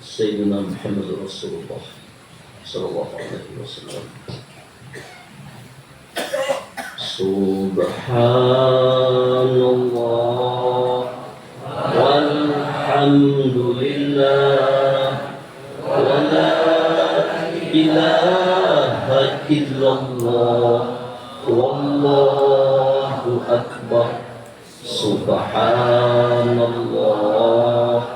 Sayyidina Muhammad Rasulullah sallallahu alaihi wasallam. Subhanallah walhamdulillah wa la ilaha illallah wallahu akbar. Subhanallah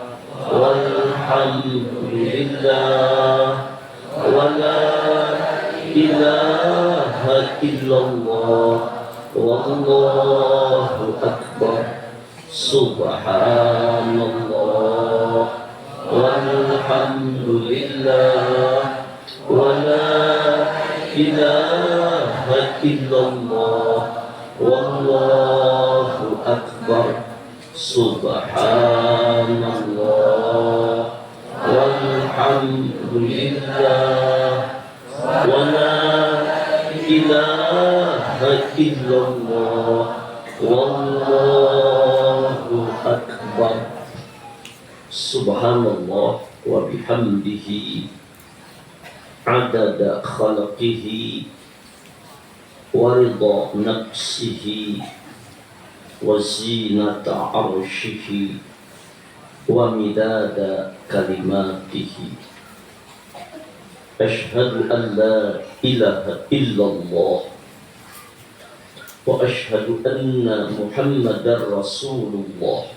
walhamdulillah wa la ilaha illallah wallahu akbar. Subhanallah walhamdulillah wa la ilaha illallah wallahu akbar. Subhanallah walhamdulillah wa la ilaha illallah wallahu akbar. Subhanallah wa bihamdihi adada khalqihi wa ridha nafsihi wa zinata arshihi wa midada kalimatihi. Ashhadu an la ilaha illallah wa ashhadu anna Muhammadar Rasulullah.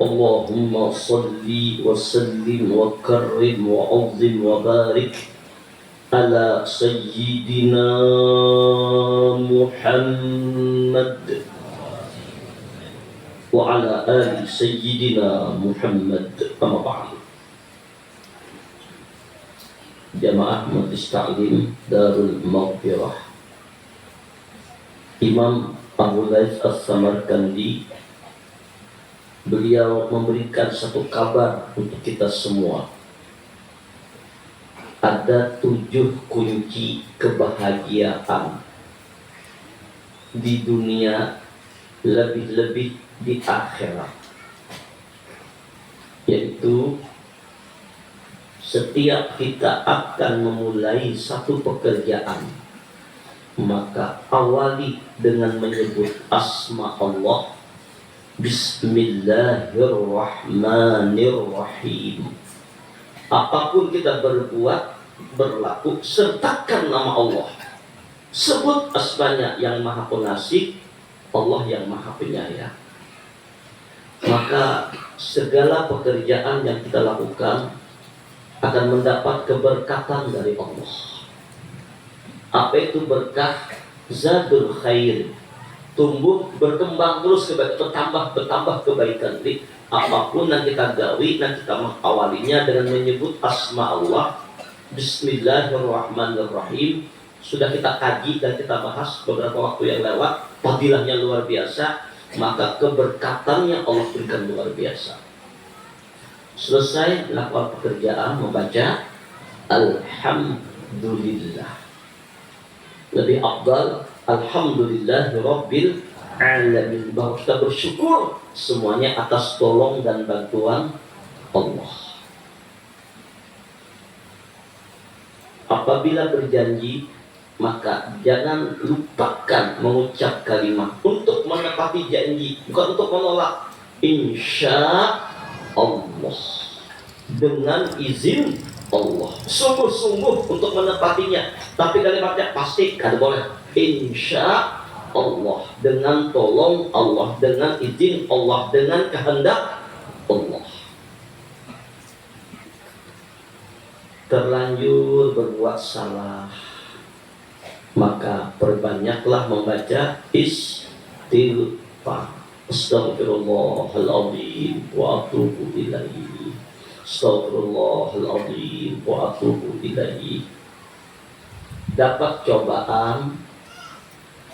Allahumma salli wa sallim wa karrim wa azim wa barik ala sayyidina Muhammad wa ala ali sayyidina Muhammad. Amma ba'du. Jamaah Majlis Ta'lim Darul Maghfirah, Imam Abu Lais As-Samarkandi, beliau memberikan satu kabar untuk kita semua. Ada 7 kunci kebahagiaan di dunia, lebih-lebih di akhirat, yaitu setiap kita akan memulai satu pekerjaan, maka awali dengan menyebut asma Allah. Bismillahirrahmanirrahim. Apapun kita berbuat, berlaku, sertakan nama Allah. Sebut asmanya yang maha pengasih, Allah yang maha penyayang. Maka segala pekerjaan yang kita lakukan akan mendapat keberkatan dari Allah. Apa itu berkah? Zadul khair, tumbuh, berkembang terus, bertambah kebaikan. Jadi apapun yang kita gawi, yang kita mengawalinya dengan menyebut asma Allah. Bismillahirrahmanirrahim. Sudah kita kaji dan kita bahas beberapa waktu yang lewat. Fadilahnya luar biasa, maka keberkatannya Allah berikan luar biasa. Selesai melakukan pekerjaan, membaca Alhamdulillah. Lebih afdal Alhamdulillahirabbil alamin, bahwa kita bersyukur semuanya atas tolong dan bantuan Allah. Apabila berjanji, maka jangan lupakan mengucap kalimat untuk menepati janji, bukan untuk menolak. Insya Allah, dengan izin Allah, sungguh-sungguh untuk menepatinya. Tapi kalimatnya pasti kan boleh. Insya Allah, dengan tolong Allah, dengan izin Allah, dengan kehendak Allah. Terlanjur berbuat salah, maka perbanyaklah membaca istighfar. Astaghfirullahaladzim wa atubu ilaihi. Astaghfirullahaladzim wa atubu ilaihi. Dapat cobaan,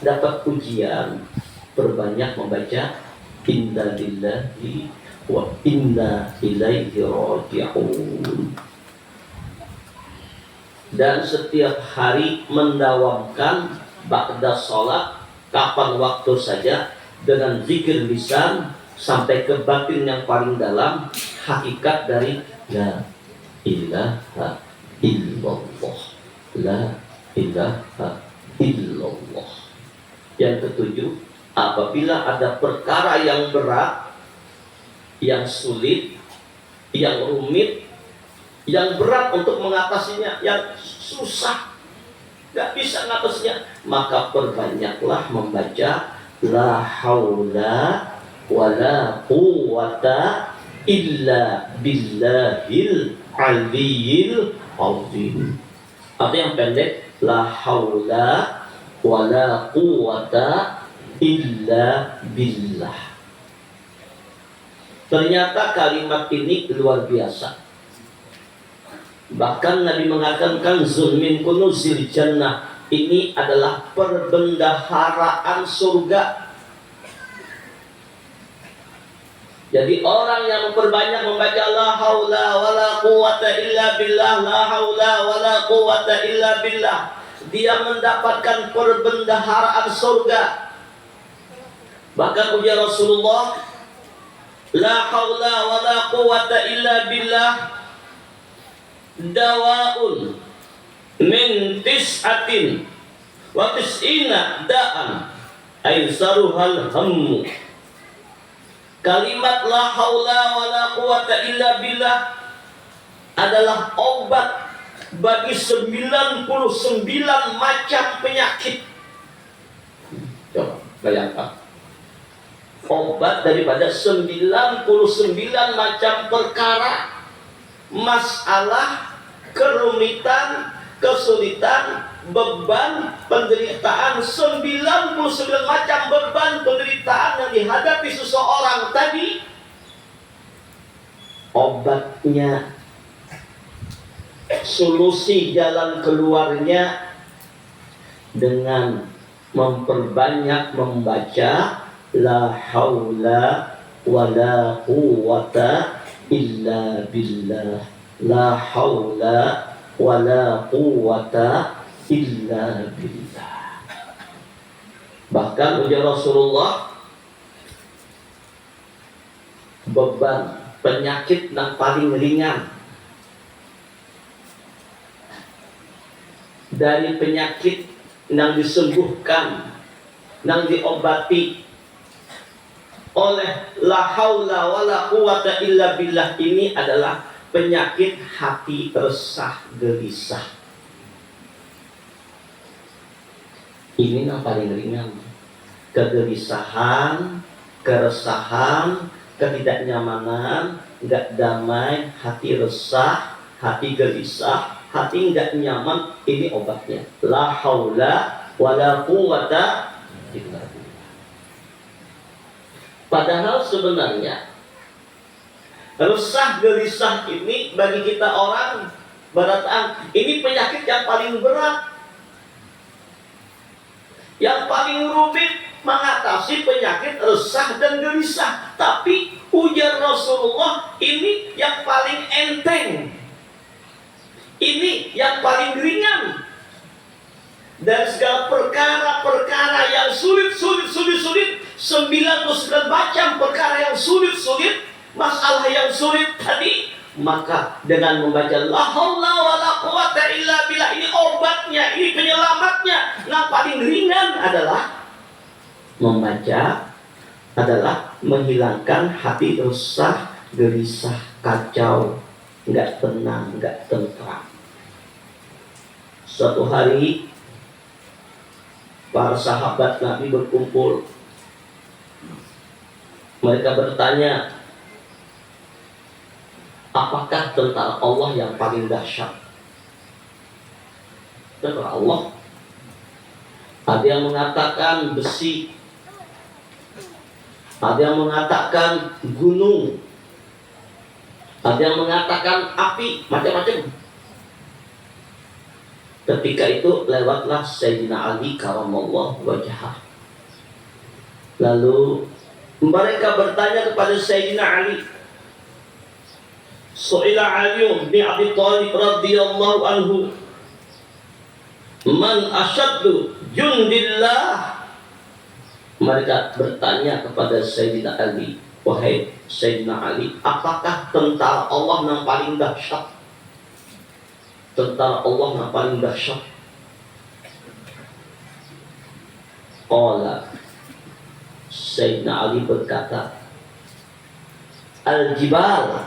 dapat ujian, perbanyak membaca inna lillahi wa inna ilaihi raji'un. Dan setiap hari mendawamkan ba'da sholat, kapan waktu saja, dengan zikir lisan sampai ke batin yang paling dalam, hakikat dari la ilaha illallah. La ilaha illallah. Yang ketujuh, apabila ada perkara yang berat, yang sulit, yang rumit, yang berat untuk mengatasinya, yang susah, gak bisa mengatasinya, maka perbanyaklah membaca la haula wala quwwata illa billahil aliyyil azim. Atau yang pendek, la haula wala quwwata illa billah. Ternyata kalimat ini luar biasa. Bahkan Nabi mengatakan kanzun min kunuzil jannah, ini adalah perbendaharaan surga. Jadi orang yang memperbanyak membaca la haula wala quwwata illa billah, la haula wala quwwata illa billah, dia mendapatkan perbendaharaan surga. Bahkan ujar Rasulullah, la haula wala quwwata illa billah dawaun min tis'atin wa tis'ina da'an aisaruhal hammu. Kalimat la haula wala quwwata illa billah adalah obat bagi 99 macam penyakit. Coba bayangkan, obat daripada 99 macam perkara, masalah, kerumitan, kesulitan, beban, penderitaan, 99 macam beban penderitaan yang dihadapi seseorang tadi, obatnya, solusi jalan keluarnya dengan memperbanyak membaca la haula wala quwwata illa billah, la haula wala quwwata illa billah. Bahkan ujar Rasulullah, beban penyakit yang paling ringan dari penyakit yang disembuhkan, yang diobati oleh la haula wala quwwata illa billah ini adalah penyakit hati resah gelisah. Ini yang paling ringan. Kegelisahan, keresahan, ketidaknyamanan, nggak damai, hati resah, hati gelisah, hati nggak nyaman, ini obatnya. La haula wala quwwata illa billah. Padahal sebenarnya resah gelisah ini bagi kita orang barataan, ini penyakit yang paling berat, yang paling rumit mengatasi penyakit resah dan gelisah. Tapi ujar Rasulullah, ini yang paling enteng, ini yang paling ringan dari segala perkara-perkara yang sulit, 99 macam perkara yang sulit, masalah yang sulit tadi. Maka dengan membaca la haula wala quwwata illa billah, ini obatnya, ini penyelamatnya. Yang paling ringan adalah membaca, adalah menghilangkan hati resah, gelisah, kacau, nggak tenang, nggak tentram. Suatu hari para sahabat Nabi berkumpul. Mereka bertanya, apakah tentara Allah yang paling dahsyat? Tentara Allah. Ada yang mengatakan besi, ada yang mengatakan gunung, ada yang mengatakan api, macam-macam. Ketika itu lewatlah Sayyidina Ali karamallahu wajhah. Lalu mereka bertanya kepada Sayyidina Ali, Su'ila Ali bin Abi Thalib radhiyallahu anhu, man asyaddu jundillah. Mereka bertanya kepada Sayyidina Ali, wahai Sayyidina Ali, apakah tentara Allah yang paling dahsyat? tentara Allah yang paling dahsyat. Qala, Sayyidina Ali berkata, al-jibal,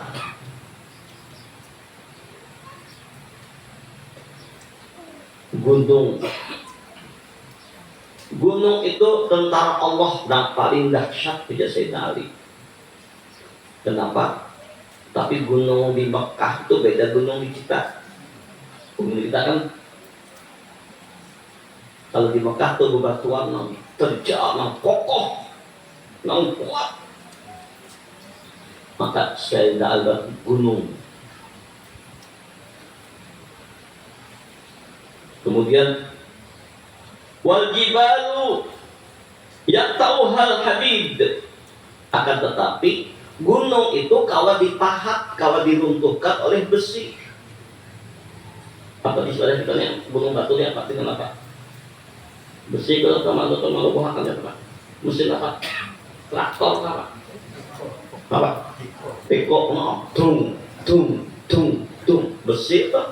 gunung. Gunung itu tentara Allah yang paling dahsyat, puja Sayyidina Ali. Kenapa? Tapi gunung di Mekah itu beda gunung di kita. Gunung kita kan, kalau di Mekah tuh bebatuan yang terjal, yang kokoh, yang kuat. Maka Sayyidina Ali gunung. Kemudian wal jibalu yaqtauhal hadid, akan tetapi gunung itu kawa dipahat, kawa diruntuhkan oleh besi. Apa istilahnya kita yang gunung batu ini apa? Dengan apa? Besi kalau teman-teman buahan ya Pak. Mesin apa? Traktor apa? Apa? Peko, no, tung, tung, tung, tung, besi itu.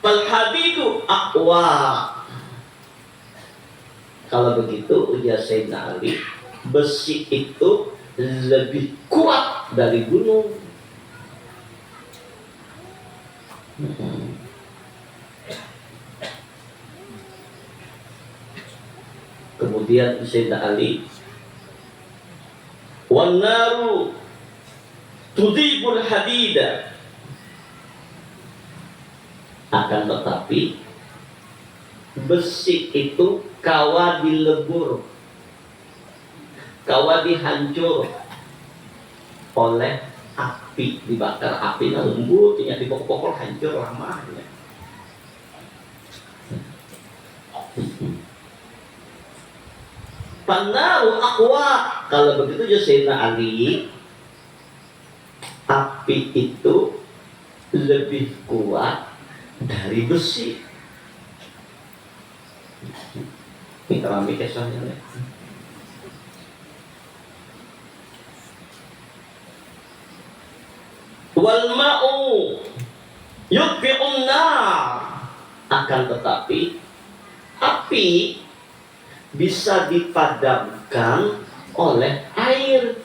Al-hadidu aqwa. Kalau begitu ujar Sayyidina Ali, besi itu lebih kuat dari gunung. Kemudian Sayyidina Ali, wan naru tudibul hadida, akan tetapi besi itu kawa dilebur, kawa dihancur oleh api, dibakar api lembut, ya dipokok-pokok hancur lama. Ya. Panaru aqwa, kalau begitu Sayyidina Ali, api itu lebih kuat dari besi. Ini keramik kisahnya. Wal ma'u yutfi'un nar, akan tetapi api bisa dipadamkan oleh air.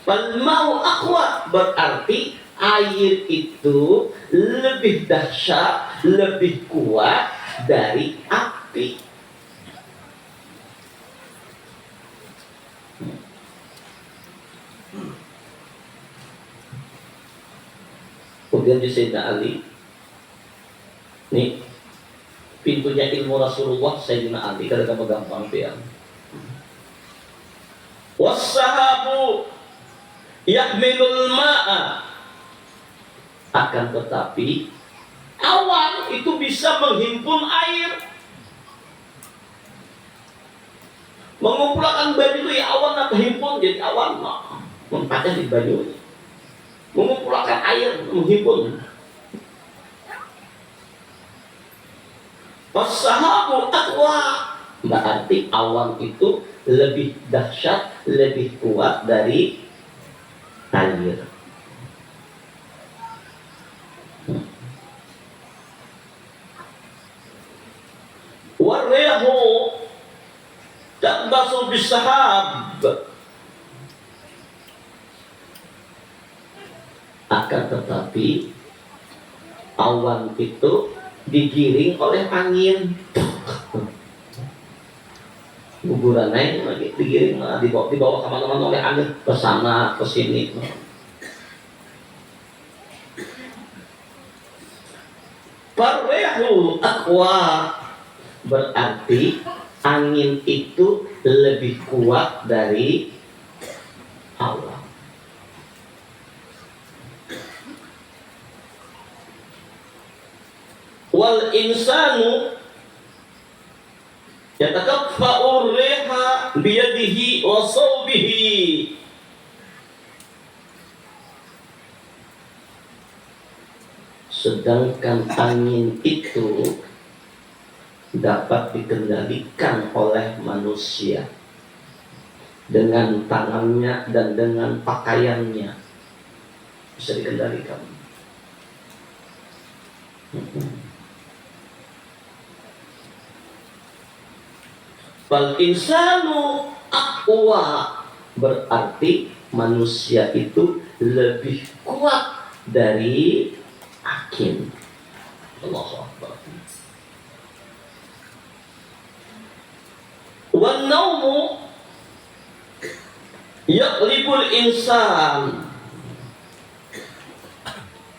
Wal ma'u aqwa, berarti air itu lebih dahsyat, lebih kuat dari api. Kemudian di Sayyidina Ali, nih pintunya ilmu Rasulullah Sayyidina Ali, kadang-kadang gampang ya. Wassahabu yahmilul ma'a, akan tetapi awan itu bisa menghimpun air. Mengumpulkan banyu itu ya awan atau himpun jadi awan, mempatah di banyu. Mengumpulkan air, menghimpun. Wassahabu aqwa, berarti awan itu lebih dahsyat, lebih kuat dari air. Wariyahu tabbasu bisahab, akan tetapi awan itu digiring oleh angin. Guguran naik lagi digiring, dibawa kemana-mana oleh angin, ke sana ke sini. Farrihu aqwa, berarti angin itu lebih kuat dari awan. Wal insanu yatakaffa'ur riha biyadihi wa sawbihi, sedangkan angin itu dapat dikendalikan oleh manusia dengan tangannya dan dengan pakaiannya bisa dikendalikan. Fal insanu aqwa, berarti manusia itu lebih kuat dari akin. Allahu Akbar. Wan naumu yaqlibul insan,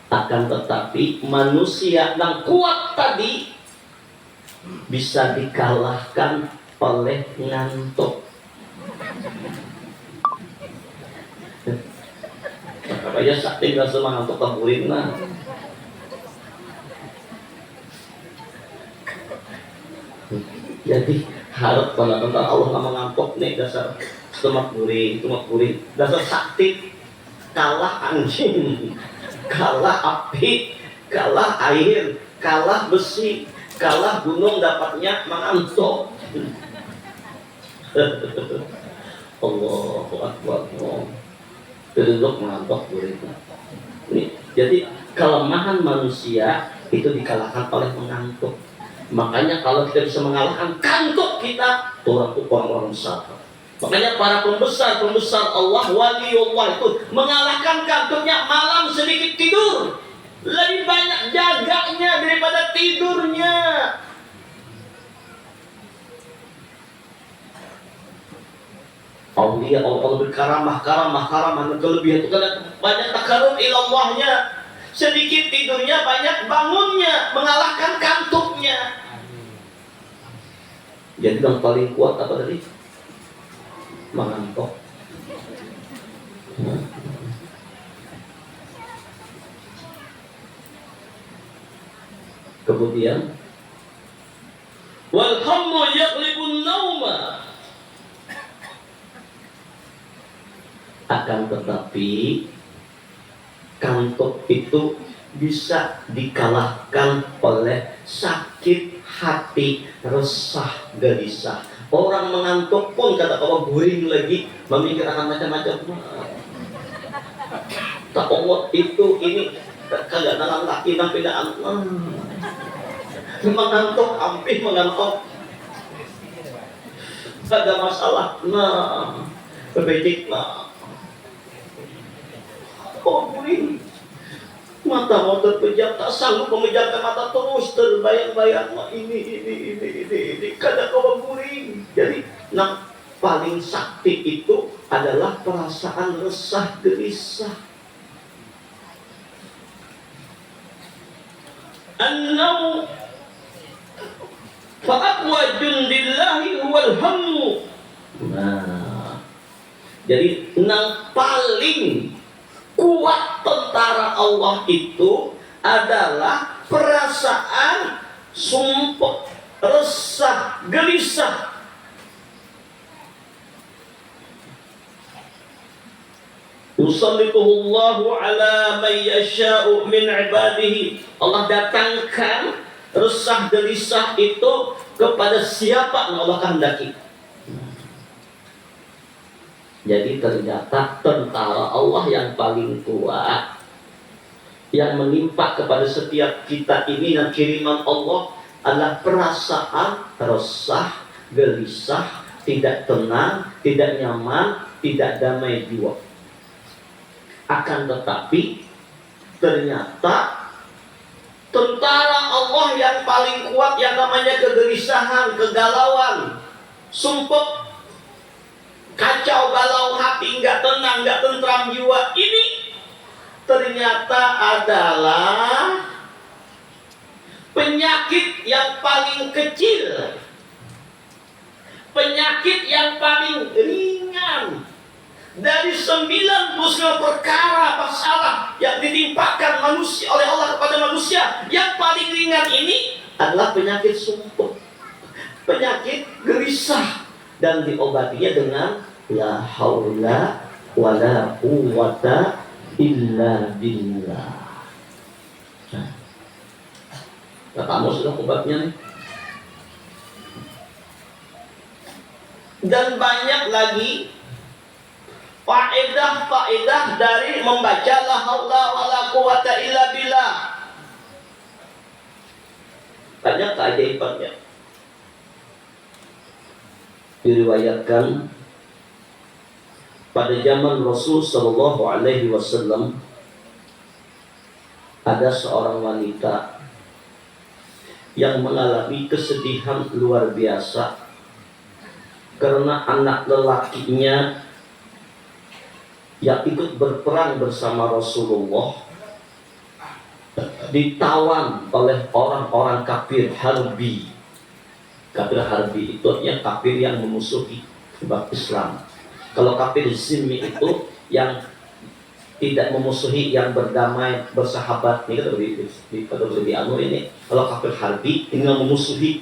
akan tetapi manusia yang kuat tadi bisa dikalahkan oleh ngantuk. Makanya sakti gak semangat untuk kaburin lah. Jadi harap pada tentang Allah nama ngantuk nih, dasar semak guring, dasar sakti kalah anjing, kalah api, kalah air, kalah besi, kalah gunung dapatnya mengantuk. Allahu Akbar. Duduk mengantuk guring. Jadi kelemahan manusia itu dikalahkan oleh mengantuk. Makanya kalau kita bisa mengalahkan kantuk kita, orang-orang sabar. Makanya para pembesar Allah, waliullah itu mengalahkan kantuknya malam sedikit tidur. Lebih banyak jaganya daripada tidurnya. Aulia Allah berkaramah, karamah kelebihan itu karena banyak takarub ilallahnya. Sedikit tidurnya, banyak bangunnya, mengalahkan kantuknya. Jadi yang paling kuat apa tadi? Mengantuk. Kemudian wal hammu yaqlibun nauma, akan tetapi kantuk itu bisa dikalahkan oleh sakit hati, resah, gelisah. Orang mengantuk pun kata Allah guring lagi, memikirkan macam-macam. Tak Allah itu ini kagak dalam laki dan pedaan. Mengantuk, hampir mengantuk. Ada masalah. Nah, berbeda. Nah, oh guring. Mata mau terpejam, tak sanggup memejamkan mata, terus terbayang-bayang ini kadang kau guring. Jadi yang paling sakti itu adalah perasaan resah gelisah. Annau fa'aqwa jundillahi huwal hammu. Nah, jadi yang paling kuat tentara Allah itu adalah perasaan sumpah, resah, gelisah. Usallituhullahu ala man yasha'u min ibadihi. Allah datangkan resah gelisah itu kepada siapa yang Allah kehendaki. Jadi ternyata tentara Allah yang paling kuat yang menimpa kepada setiap kita ini dan kiriman Allah adalah perasaan resah, gelisah, tidak tenang, tidak nyaman, tidak damai jiwa. Akan tetapi ternyata tentara Allah yang paling kuat yang namanya kegelisahan, kegalauan, sumpah, kacau balau hati, nggak tenang, nggak tentram jiwa, ini ternyata adalah penyakit yang paling kecil, penyakit yang paling ringan dari 99 perkara masalah yang ditimpakan manusia oleh Allah kepada manusia. Yang paling ringan ini adalah penyakit sumpah, penyakit gelisah, dan diobatinya dengan la haula wala quwwata illa billah. Nah, kamu sudah obatnya nih. Dan banyak lagi faedah dari membaca la haula wala quwata illa billah. Banyak keajaibannya. Diriwayatkan pada zaman Rasul Shallallahu Alaihi Wasallam ada seorang wanita yang mengalami kesedihan luar biasa karena anak lelakinya yang ikut berperang bersama Rasulullah ditawan oleh orang-orang kafir harbi. Kafir harbi itu artinya kafir yang memusuhi umat Islam. Kalau kafir zimmi itu yang tidak memusuhi, yang berdamai, bersahabat. Ini kan lebih anu ini. Kalau kafir harbi ini yang memusuhi.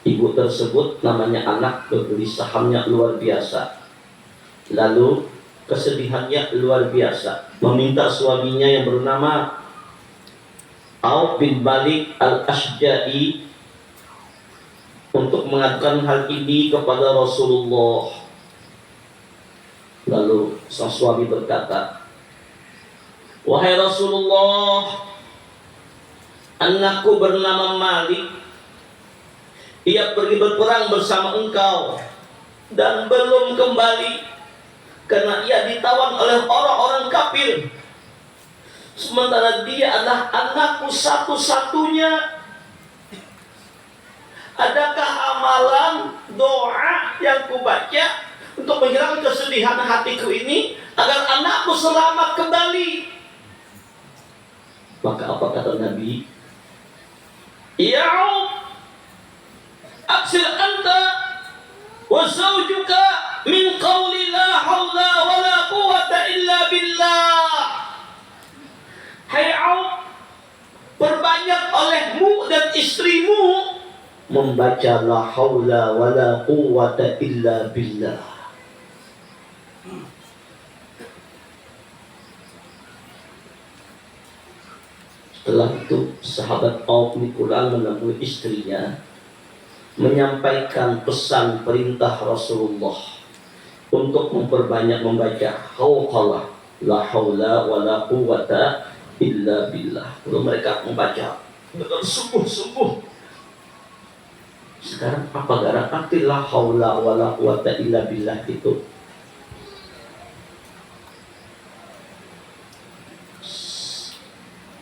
Ibu tersebut namanya anak, berbeli sahamnya luar biasa. Lalu kesedihannya luar biasa, meminta suaminya yang bernama Auf bin Malik al-Ashja'i untuk mengadukan hal ini kepada Rasulullah. Lalu sang suami berkata, "Wahai Rasulullah, anakku bernama Malik. Ia pergi berperang bersama engkau dan belum kembali karena ia ditawan oleh orang-orang kafir. Sementara dia adalah anakku satu-satunya. Adakah amalan doa yang kubaca untuk menghilangkan kesedihan hatiku ini agar anakku selamat kembali?" Maka apa kata Nabi? "Ya aksil anta wa zawjuka min qawli la hawla wa la quwwata illa billah." Hai Auf, perbanyak olehmu dan istrimu membaca la haula wa la quwwata illa billah. Setelah itu sahabat Auf pulang menemui istrinya, menyampaikan pesan perintah Rasulullah untuk memperbanyak membaca hauqalah la haula wa la quwwata illa billah. Lalu mereka membaca dengan sungguh-sungguh. Sekarang apa gara arti la haula wa la quwwata illa billah itu?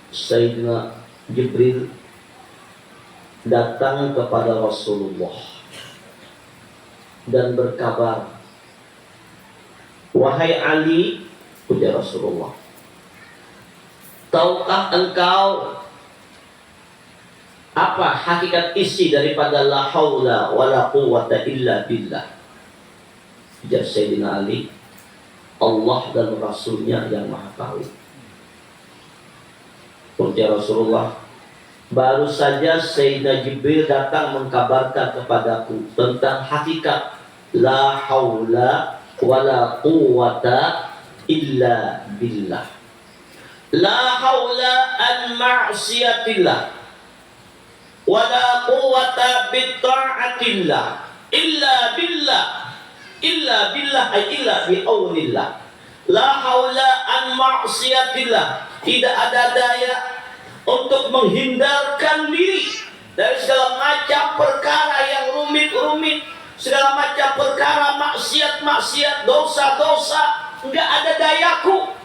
Sayyidina Jibril datang kepada Rasulullah dan berkabar, "Wahai Ali," ujar Rasulullah, "tahukah engkau apa hakikat isi daripada la haula wa la quwwata illa billah?" Ujar Sayyidina Ali, "Allah dan Rasulnya yang maha tahu." Ujar Rasulullah, "Baru saja Sayyidina Jibril datang mengkabarkan kepadaku tentang hakikat la haula wa la quwwata illa billah. La haula an ma'siyatillah wa la quwwata bi ta'atillah illa billah. Illa billah ay illa bi aunillah. La haula an ma'siyatillah." Tidak ada daya untuk menghindarkan diri dari segala macam perkara yang rumit-rumit, segala macam perkara maksiat-maksiat, dosa-dosa. Enggak ada dayaku.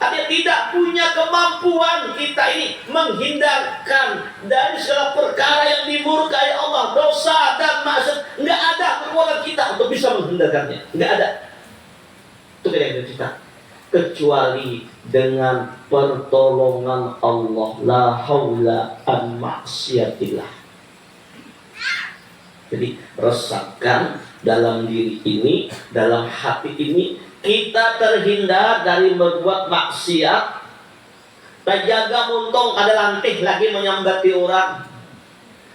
Artinya tidak punya kemampuan kita ini menghindarkan dari segala perkara yang dimurkai Allah, dosa dan maksiat. Enggak ada kekuatan kita untuk bisa menghindarkannya. Enggak ada. Itu kira-kira kita. Kecuali dengan pertolongan Allah. La haula an maksiatillah. Jadi resapkan dalam diri ini, dalam hati ini, kita terhindar dari berbuat maksiat. Terjaga muntung ada lantih lagi menyambati orang.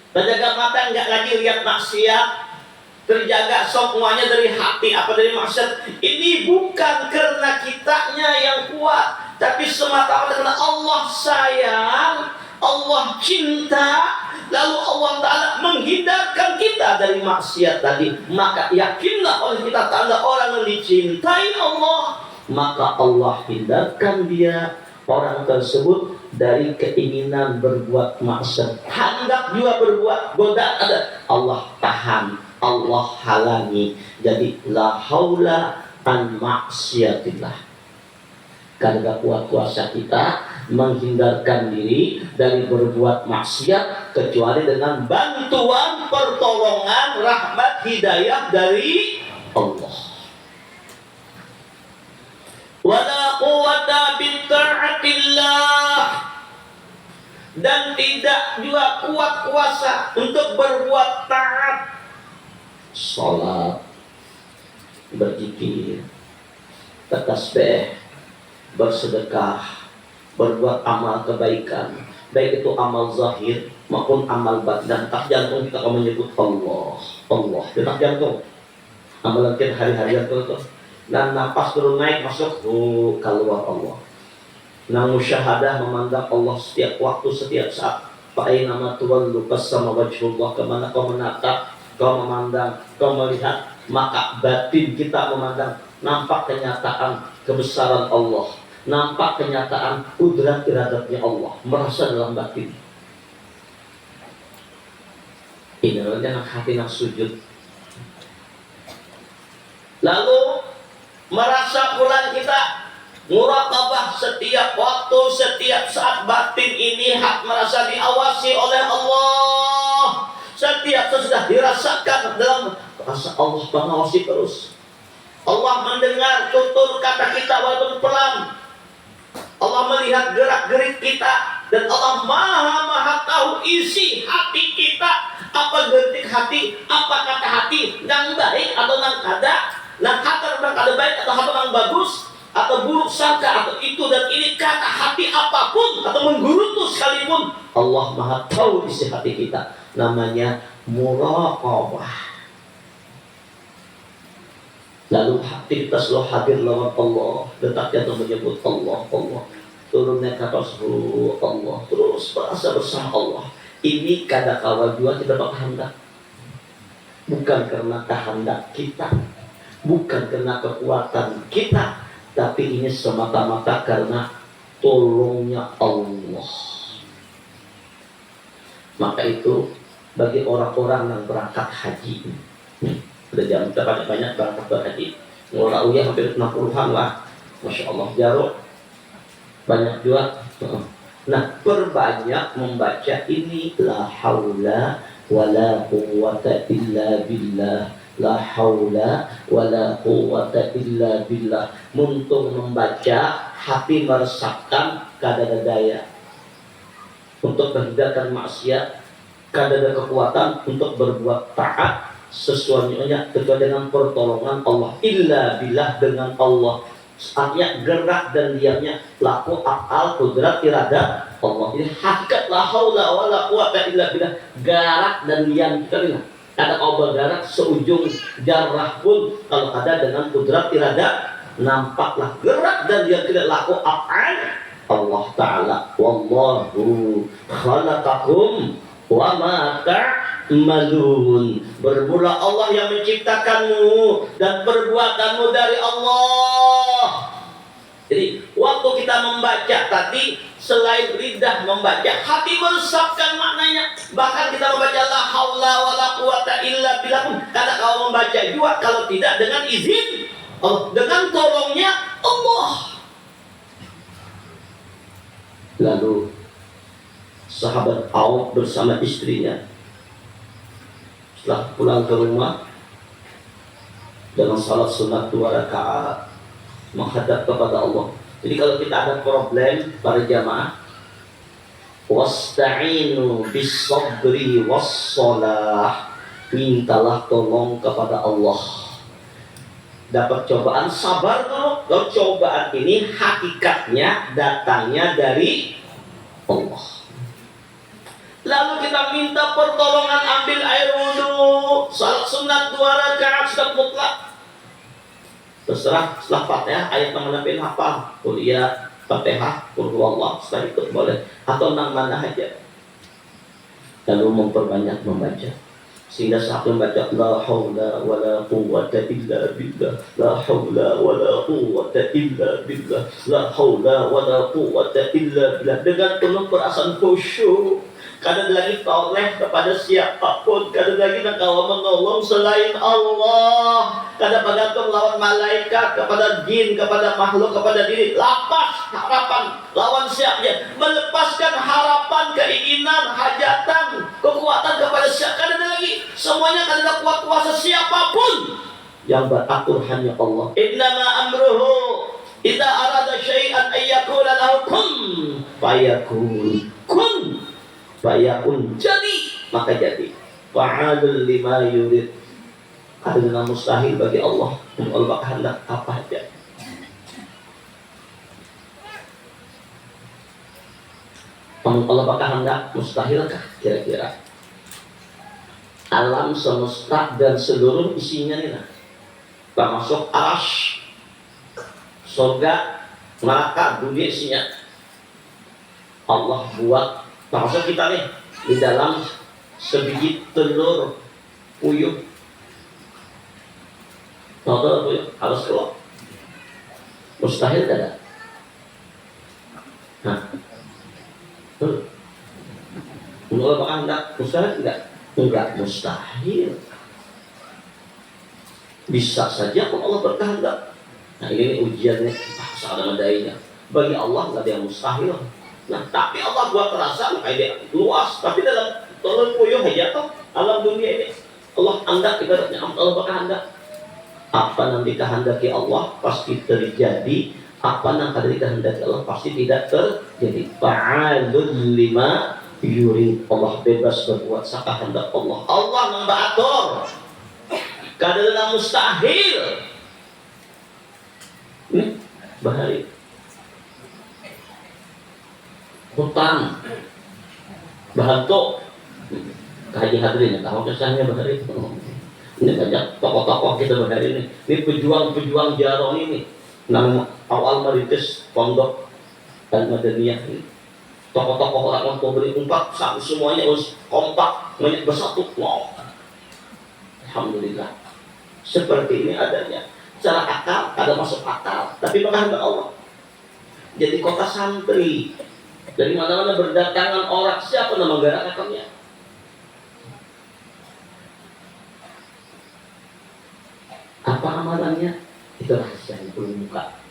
Terjaga mata enggak lagi lihat maksiat. Terjaga semuanya dari hati, apa dari maksud. Ini bukan karena kitanya yang kuat, tapi semata-mata karena Allah sayang, Allah cinta, lalu Allah Ta'ala menghindarkan kita dari maksiat tadi, maka yakinlah oleh kita tanda orang yang dicintai Allah, maka Allah hindarkan dia orang tersebut dari keinginan berbuat maksiat. Hendak juga berbuat godaan ada, Allah tahan, Allah halangi. Jadi la haula an maksiatillah. Karena kuat kuasa kita menghindarkan diri dari berbuat maksiat kecuali dengan bantuan, pertolongan, rahmat, hidayah dari Allah. Wala quwwata bitta'atillah, dan tidak juga kuat kuasa untuk berbuat taat, salat, berzikir, bertasbih, bersedekah, berbuat amal kebaikan, baik itu amal zahir maupun amal batin. Tak jantung kita kalau menyebut Allah, Allah, detak jantung. Amalan kita hari-harian itu, dan nafas turun naik masuk, keluar Allah. Nang musyahadah memandang Allah setiap waktu, setiap saat. Fa'aina ma tuwallu fasama wajhullah, kemana kau menatap, kau memandang, kau melihat, maka batin kita memandang, nampak kenyataan kebesaran Allah, nampak kenyataan kudrat iradatnya Allah, merasa dalam batin. Ini adalah hati yang sujud. Lalu merasa pula kita muraqabah setiap waktu, setiap saat. Batin ini hak merasa diawasi oleh Allah. Setiap sesudah dirasakan dalam rasa Allah mengawasi terus. Allah mendengar tutur kata kita walaupun pelan. Allah melihat gerak-gerik kita, dan Allah maha tahu isi hati kita. Apa gerik hati, apa kata hati, yang baik atau yang kada, yang kata yang kada baik atau apa yang bagus, atau buruk sangka, atau itu dan ini, kata hati apapun atau menggerutu sekalipun, Allah maha tahu isi hati kita. Namanya muraqabah. Lalu hati kita selalu hadir lawan Allah, detak jantung menyebut Allah, Allah. Turunnya kata Allah, terus berasa bersama Allah. Ini kada kawal juga kita berkehendak, bukan karena kehendak kita, bukan karena kekuatan kita, tapi ini semata-mata karena tolongnya Allah. Maka itu bagi orang-orang yang berangkat haji, udah jangan kita banyak-banyak berangkat berhaji. Mulai uyah hampir 60-an lah, Masya Allah, jaruk banyak juga. Nah, perbanyak membaca ini, la haula wala quwwata illa billah, la haula wala quwwata illa billah. Untuk membaca, hati meresapkan kada daya untuk menghindarkan maksiat, kada ada kekuatan untuk berbuat taat sesuatunya kecuali dengan pertolongan Allah. Illa billah, dengan Allah. Artinya gerak dan diamnya, laku afal kudrat irada Allah. Ini hakikat la haula wala quwwata illa billah. Gerak dan diam kita lihat. Ada obat gerak seujung jarrah pun kalau ada dengan kudrat irada, nampaklah gerak dan diam tidak laku afal Allah Ta'ala. Wallahu khalaqakum wa ma ta'malun. Bermula Allah yang menciptakanmu dan perbuatanmu dari Allah. Jadi waktu kita membaca tadi, selain lidah membaca, hati meresapkan maknanya. Bahkan kita membaca la haula wala quwata illa billah pun kada kau membaca juga kalau tidak dengan izin Allah, dengan tolongnya Allah. Lalu sahabat Auf bersama istrinya setelah pulang ke rumah dengan salat sunat 2 rakaat menghadap kepada Allah. Jadi kalau kita ada problem para jamaah, wasta'inu bis sabri was shalah, mintalah tolong kepada Allah. Dapat cobaan, sabar dulu. Kalau cobaan ini hakikatnya datangnya dari Allah. Lalu kita minta pertolongan, ambil air wudhu, salat sunat 2 rakaat sudah mutlak. Terserah setelah Fatihah ayat yang menempel hafal, kuliah Fatihah, qul huwallah, setelah itu boleh, atau nang mana aja. Lalu memperbanyak membaca. Sehingga saat membaca la haula wala quwwata illa billah, la haula wala quwwata illa billah, la haula wala quwwata illa billah, dengan penuh perasaan khusyuk. Kadang lagi toleh kepada siapapun, kadang lagi engkau menolong selain Allah, kadang bergantung lawan malaikat, kepada jin, kepada makhluk, kepada diri. Lapas harapan lawan siapnya, melepaskan harapan, keinginan, hajatan, kekuatan kepada siapa. Kadang lagi semuanya kadang kuat kuasa siapapun, yang beratur hanya Allah. Innama amruhu idza arada syai'an ayyakula lahu kun fayakun. Kun fayakun, jadi maka jadi. Fa'alul lima yurid, ada mustahil bagi Allah. Allah kehendak apa saja. Allah kehendak mustahilkah kira-kira? Alam semesta dan seluruh isinya ini, termasuk arsy, surga, neraka, dunia isinya, Allah buat. Termasuk kita nih di dalam sebiji telur puyuh, telur puyuh harus keluar. Mustahil tidak? Nah, menurut Allah enggak mustahil tidak? Enggak mustahil. Bisa saja kalau Allah berkehendak. Nah ini ujiannya, salah medainya. Bagi Allah nggak ada yang mustahil. Nah, tapi Allah buat terasa kayak dia luas. Tapi dalam telur puyuh aja toh alam dunia ini Allah hendak, ibaratnya Allah berkehendak. Apa yang dikehendaki Allah pasti terjadi. Apa yang dikehendaki Allah pasti tidak terjadi. Fa'alul lima yurid. Allah bebas berbuat sekehendak Allah. Allah membatur. Kadang mustahil. Ini bahaya. Hutang, bahanto, kaji hadirin, kalau kesannya bahari ini banyak tokoh-tokoh kita bahari ini pejuang-pejuang jarong ini, nama awal merintis pondok dan madaniyah ini, tokoh-tokoh orang beri umpat, semuanya harus kompak, banyak bersatu, wow, alhamdulillah, seperti ini adanya, secara akal, ada masuk akal, tapi bagaimana Allah, jadi kota santri. Dari mana-mana berdatangan orang, siapa nama gerakannya? Apa amalannya? Itu rahasia yang belum buka.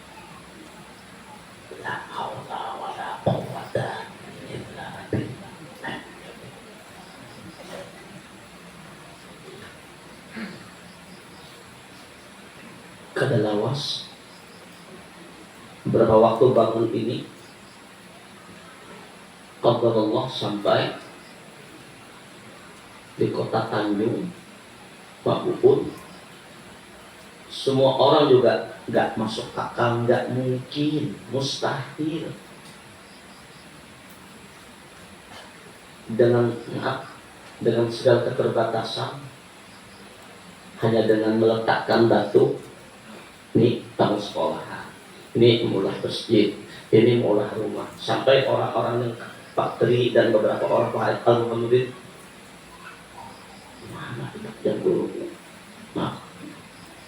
La haula wala quwwata illa billah. Kadalawas beberapa waktu bangun ini Allah sampai di kota Tanjung Pak Bupun. Semua orang juga nggak masuk akal, nggak mungkin, mustahil. Dengan segala keterbatasan, hanya dengan meletakkan batu, ini tamu sekolahan, ini mulai masjid, ini mulai rumah, sampai orang-orang yang Pak Tri dan beberapa orang al-murid mana yang dulu, nah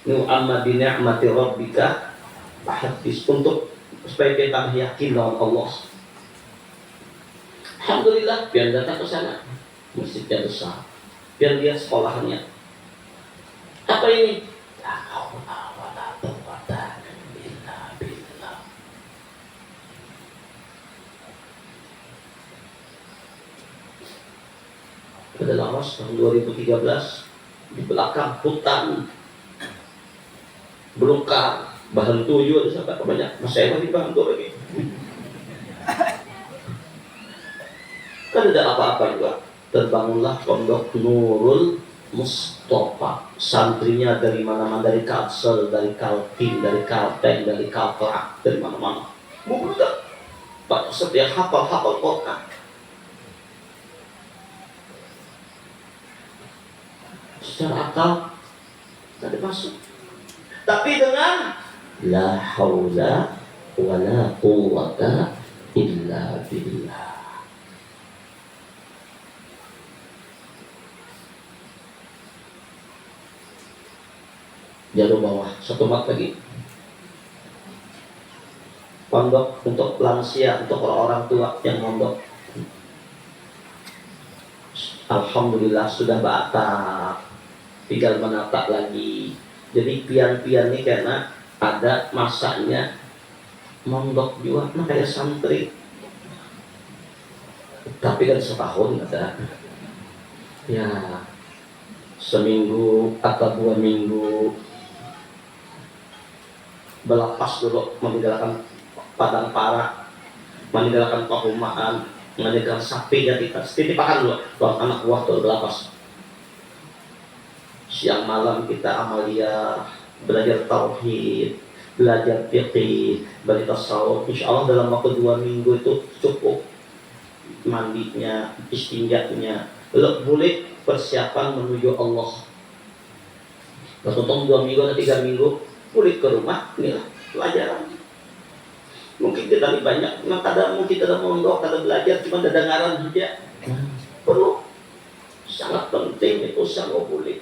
nu amma bi ni'mati rabbika hadis, untuk supaya kita yakin dengan Allah. Alhamdulillah, biar datang ke sana, masjidnya besar, biar lihat sekolahannya. Apa ini? La haula wala quwwata illa billah. Pada Laos tahun 2013, di belakang hutan belukar, bahan tuyul ada sampai banyak, masih masih bahan tuyul lagi. Kan tidak apa-apa juga. Terbangunlah pondok Nurul Mustafa. Santrinya dari mana-mana, dari Kalsel, dari Kaltim, dari Kalteng, dari Kaltrak, dari mana-mana. Mudah. Pak setiap hafal Quran. Secara akal tidak masuk. Tapi dengan la haula wala quwwata illa billah. jalur bawah, satu mat lagi. Pondok untuk lansia, untuk orang tua yang mondok. Alhamdulillah sudah batak, tinggal menata lagi. Jadi pian-pian ini karena ada masanya mondok juga, nah kayak santri. Tapi kan setahun ada, ya seminggu atau 2 minggu berlepas dulu, meninggalkan padang para, meninggalkan perumahan, meninggalkan sapi dan kita titipakan dulu buat anak buah tuh berlepas. Siang malam kita amalia, belajar tauhid, belajar fiqih, belajar tasawuf. Insya Allah dalam waktu 2 minggu itu cukup mandinya, istinjanya, boleh persiapan menuju Allah. Bertonton 2 minggu atau 3 minggu, pulang ke rumah, inilah pelajaran. Mungkin kita ini banyak, kadang mungkin kita mondok, kadang belajar, cuma ada dengaran saja. Perlu, sangat penting itu sangat boleh.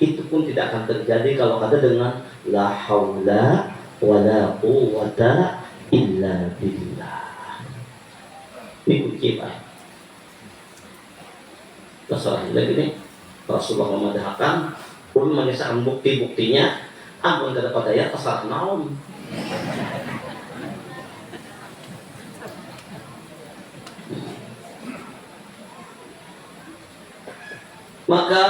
Itu pun tidak akan terjadi kalau kata dengan la haula wala quwwata illa billah. Ini kunci Pak. Masalah lagi nih, Rasulullah memadahkan, pun mengisahkan bukti-buktinya. Ampun kada padaya asal naon. Maka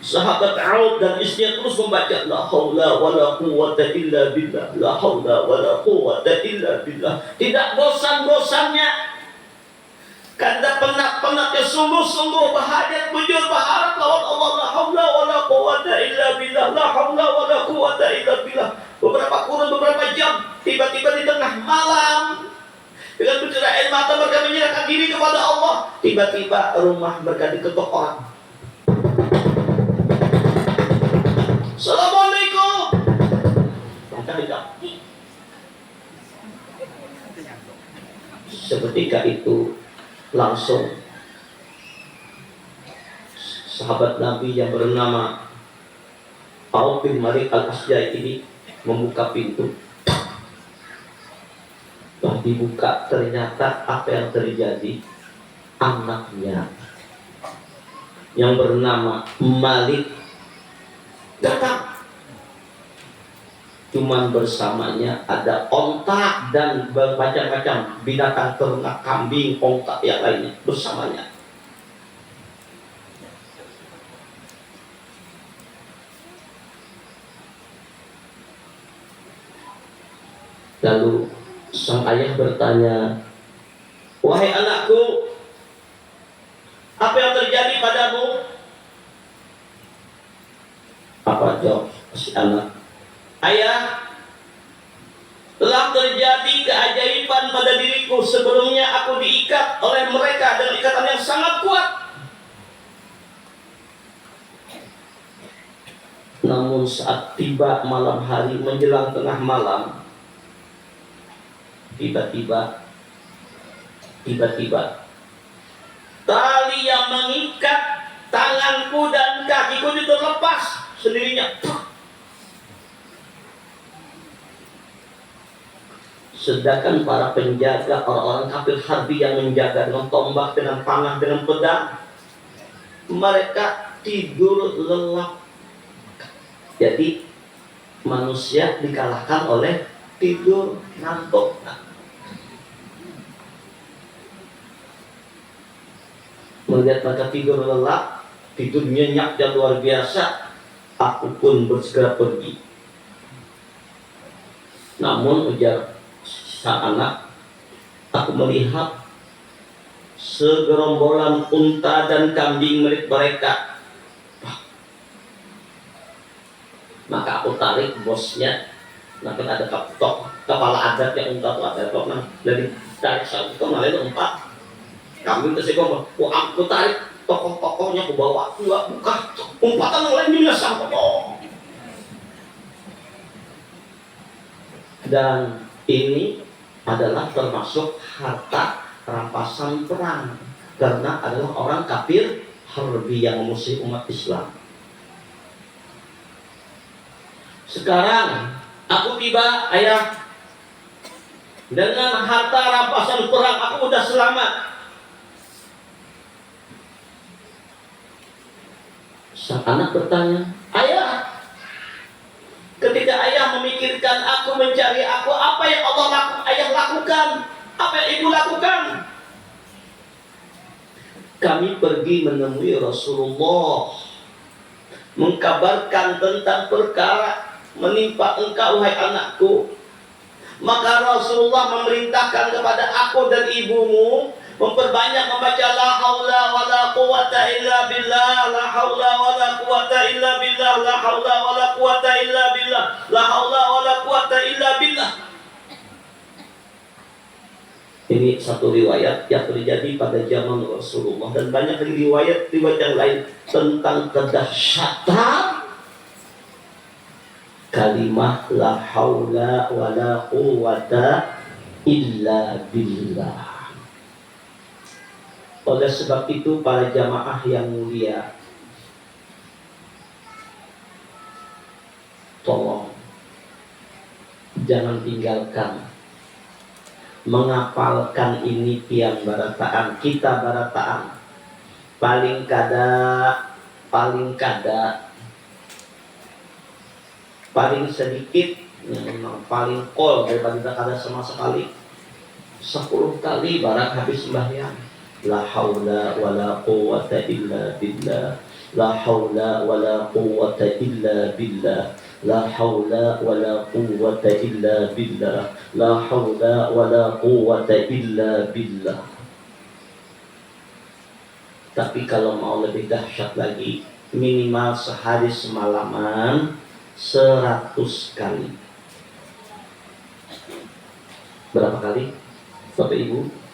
sahabat Auf dan istrinya terus membaca la haula wala quwwata illa billah, la haula wala quwwata illa billah. Tidak bosan-bosannya. Kada penat-penatnya, sungguh-sungguh berhajat, bujur berharap lawan Allah, la haula wala quwwata illa billah, la haula wala quwwata illa billah. Beberapa kurun, beberapa jam, tiba-tiba di tengah malam dengan bercurah air mata mereka menyerahkan diri kepada Allah. Tiba-tiba rumah mereka diketuk orang. Assalamualaikum. Seketika itu langsung sahabat Nabi yang bernama Auf bin Malik al-Asjai ini membuka pintu. Setelah dibuka, ternyata apa yang terjadi, anaknya yang bernama Malik datang. Cuman bersamanya ada onta dan bermacam-macam binatang ternak, kambing, onta yang lainnya bersamanya. Lalu sang ayah bertanya, wahai anakku, apa yang terjadi padamu? Apa jawab si anak? Ayah, telah terjadi keajaiban pada diriku. Sebelumnya aku diikat oleh mereka dengan ikatan yang sangat kuat. Namun saat tiba malam hari menjelang tengah malam, tiba-tiba tali yang mengikat tanganku dan kakiku itu terlepas sendirinya. Sedangkan para penjaga, orang-orang kafir harbi yang menjaga dengan tombak, dengan panah, dengan pedang, mereka tidur lelap. Jadi manusia dikalahkan oleh tidur ngantuk. Melihat mereka tidur lelap, tidur nyenyak dan luar biasa, aku pun bersegera pergi. Namun ujar sang anak, aku melihat segerombolan unta dan kambing milik mereka. Maka aku tarik bosnya. Nah, kan ada kepala adat yang unta itu ada tok, nah dari tarik satu itu malah empat kambing terus aku tarik tokoh-tokohnya ke bawah, enggak buka umpatan yang lain juga sama dan ini adalah termasuk harta rampasan perang karena adalah orang kafir harbi yang memusuhi umat Islam. Sekarang aku tiba, ayah, dengan harta rampasan perang aku udah selamat. Sang anak bertanya, ayah, ketika ayah memikirkan aku, mencari aku, apa yang ayah lakukan? Apa yang ibu lakukan? Kami pergi menemui Rasulullah, mengkabarkan tentang perkara menimpa engkau, wahai anakku. Maka Rasulullah memerintahkan kepada aku dan ibumu memperbanyak membaca la haula wala quwata illa billah, la haula wala quwata illa billah, la haula wala quwata illa billah, la haula wala quwata illa billah. Ini satu riwayat yang terjadi pada zaman Rasulullah, dan banyak riwayat yang lain tentang kedahsyatan kalimah la haula wala quwata illa billah. Oleh sebab itu para jamaah yang mulia, tolong jangan tinggalkan menghafalkan ini tiang barataan, kita barataan. Paling sedikit, memang paling kol daripada tidak ada sama sekali. 10 kali barak habis sembahyang. La haula wala quwata illa billah, la haula wala quwata illa billah, la haula wala quwata illa billah, la haula wala quwata illa billah. Tapi kalau mau lebih dahsyat lagi, minimal sehari semalaman 100 kali. Berapa kali, Bapak Ibu?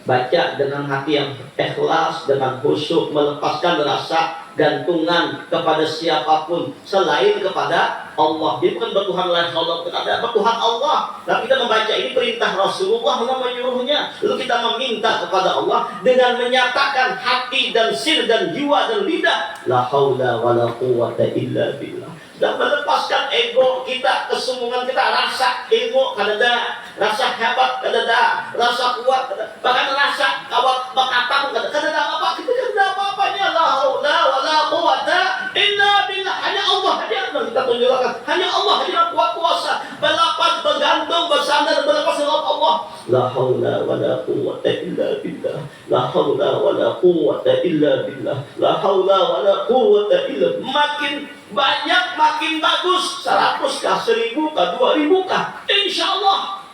Baca dengan hati yang ikhlas, dengan khusyuk, melepaskan rasa gantungan kepada siapapun selain kepada Allah. Dia bukan bertuhan lain, bertuhan Allah. Tapi kita membaca ini perintah Rasulullah yang menyuruhnya. Lalu kita meminta kepada Allah dengan menyatakan hati dan sir dan jiwa dan lidah, la haula wala quwata illa billah. Dan melepaskan ego kita, kesombongan kita, rasa ego kadada, rasa hebat kadada, rasa kuat kadada, bahkan rasa kawat bakatang kadada apa, kita kadada apa-apanya. La haula wala quwata illa billah. Hanya Allah saja yang kita tunjukkan. Hanya Allah saja yang kuat kuasa, berlepas, bergantung, bersandar, berlepas dengan Allah. La haula wala quwata illa billah, la haula wala quwata illa billah, la haula wala quwata illa. Makin banyak makin bagus, 100 kah, 1000 kah, 2000 kah, insya Allah.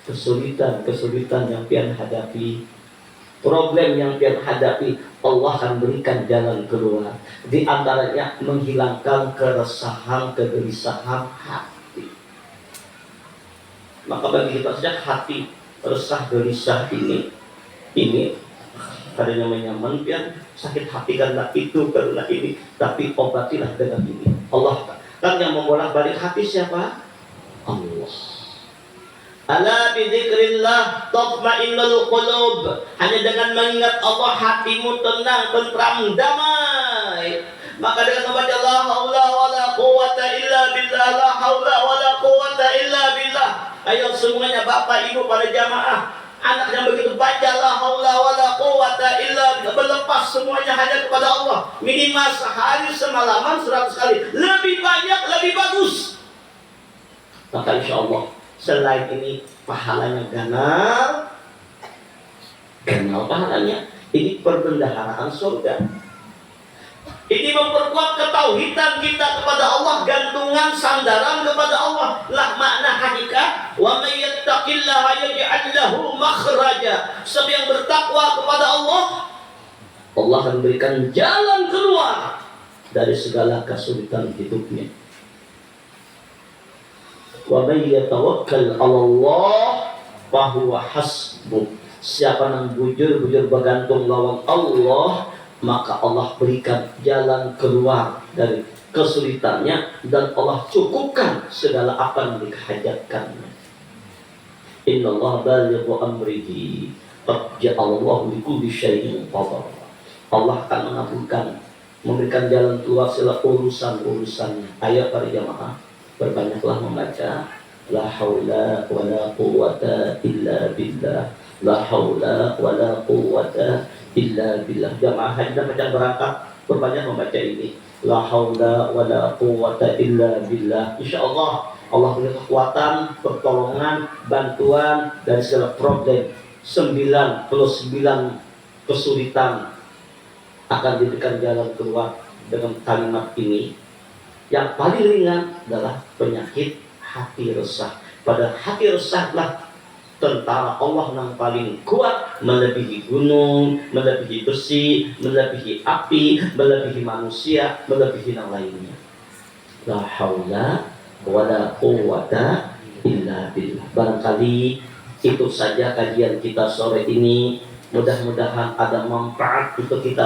Kesulitan yang pian hadapi, problem yang pian hadapi, Allah akan berikan jalan keluar. Di antaranya menghilangkan keresahan, kegelisahan hati. Maka bagi kita saja hati resah, gelisah ini karena nyaman pian sakit hati karena itu, karena ini, tapi obatilah dengan ini. Allah kan yang membolak-balik hati siapa? Allah. Ala bidzikrillah tatma'innul qulub. Hanya dengan mengingat Allah hatimu tenang, tentram, damai. Maka dengan membaca la haula wala quwata illa billah, la haula wala quwata illa billah. Ayo semuanya Bapak Ibu para jamaah, anak yang begitu baca la haula wala quwata illa billah, berlepas semuanya hanya kepada Allah. Minimal sehari semalaman 100 kali. Lebih banyak lebih bagus. Maka insya Allah selain ini pahalanya ganal pahalanya. Ini perbendaharaan surga. Ini memperkuat ketauhidan kita kepada Allah, gantungan sandaran kepada Allah. Lah makna hakikat, wa may yattaqillaha yaj'al lahu makhraja. Sebab yang bertakwa kepada Allah, Allah akan berikan jalan keluar dari segala kesulitan hidupnya. Wa may yatawakkal 'ala Allah fa huwa hasbuh. Siapa yang bujur bergantung lawan Allah, maka Allah berikan jalan keluar dari kesulitannya, dan Allah cukupkan segala apa yang dihajatkannya. Innallaha balighu amrihi qad ja'alallahu likulli syai'in qadar. Allah akan mengabulkan memberikan jalan keluar segala urusan-urusannya. Ayo para jamaah, berbanyaklah membaca la haula wala quwwata illa billah, la haula wala quwwata illa billah. Jamaah haji dan macam berangkat berbanyak membaca ini, la haula wala quwwata illa billah. Insyaallah Allah punya kekuatan, pertolongan, bantuan dari segala problem. 9 plus 9 kesulitan akan diberikan jalan keluar dengan kalimat ini. Yang paling ringan adalah penyakit hati resah. Pada hati resahlah tentara Allah yang paling kuat, melebihi gunung, melebihi besi, melebihi api, melebihi manusia, melebihi yang lainnya. La haula wala quwwata illa billah. Barangkali itu saja kajian kita sore ini. Mudah-mudahan ada manfaat untuk kita